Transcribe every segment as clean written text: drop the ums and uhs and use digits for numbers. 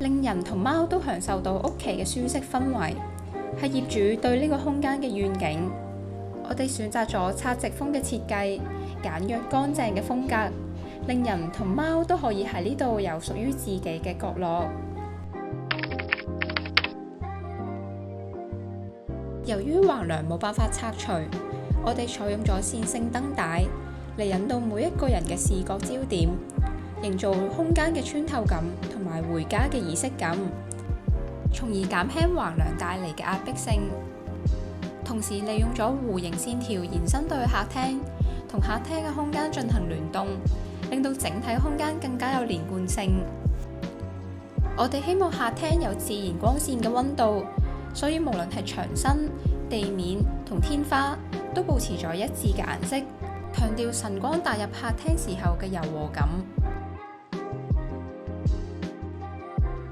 令人同貓都享受到屋企嘅舒適氛圍，係業主對呢個空間嘅願景。我哋選擇咗拆直風嘅設計，簡約乾淨嘅風格，令人同貓都可以喺呢度有屬於自己嘅角落。由於橫梁冇辦法拆除，我哋採用咗線性燈帶嚟引導每一個人嘅視覺焦點，營造空間嘅穿透感同埋回家嘅儀式感，從而減輕橫梁帶嚟嘅壓迫性。同時利用咗弧形線條延伸到去客廳，同客廳嘅空間進行聯動，令到整體空間更加有連貫性。我哋希望客廳有自然光線嘅溫度，所以無論係牆身、地面同天花都保持咗一致嘅顏色，強調晨光打入客廳時候嘅柔和感。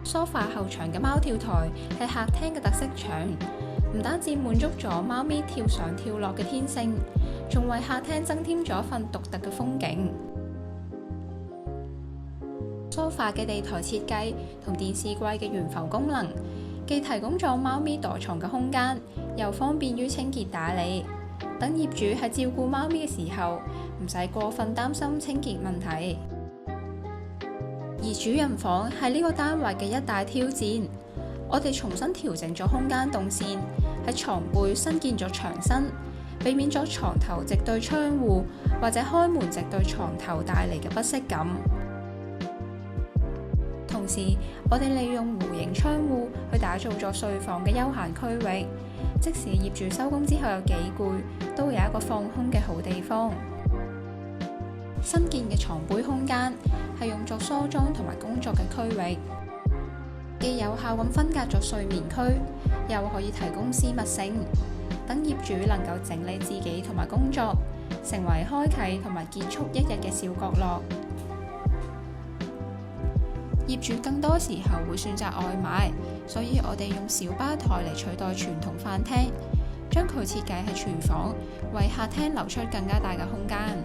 梳化後牆嘅貓跳台係客廳嘅特色牆，唔單止滿足咗貓咪跳上跳落嘅天性，仲為客廳增添咗一份獨特嘅風景。梳化嘅地台設計同電視櫃嘅懸浮功能，既提供咗貓咪躲藏嘅空間，又方便於清潔打理，等業主喺照顧貓咪嘅時候唔使過分擔心清潔問題。而主人房係呢個單位嘅一大挑戰，我哋重新調整咗空間動線，喺床背新建咗牆身，避免咗床頭直對窗戶或者開門直對床頭帶嚟嘅不適感。同時，我哋利用弧形窗戶去打造咗睡房嘅休閒區域，即使業主收工之後有幾攰，都會有一個放空嘅好地方。新建嘅床背空間係用作梳妝同埋工作嘅區域，既有效咁分隔咗睡眠區，又可以提供私密性，等業主能夠整理自己同埋工作，成為開啟同埋結束一日嘅小角落。業主更多時候會選擇外賣，所以我哋用小吧台嚟取代傳統飯廳，將佢設計喺廚房，為客廳留出更加大嘅空間。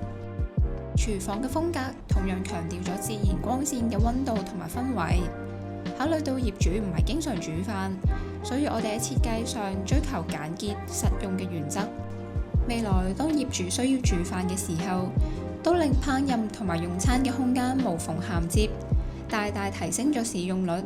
廚房嘅風格同樣強調咗自然光線嘅溫度同埋氛圍。考慮到業主唔係經常煮飯，所以我哋喺設計上追求簡潔實用嘅原則。未來當業主需要煮飯嘅時候，都令烹飪同埋用餐嘅空間無縫銜接，大大提升咗使用率。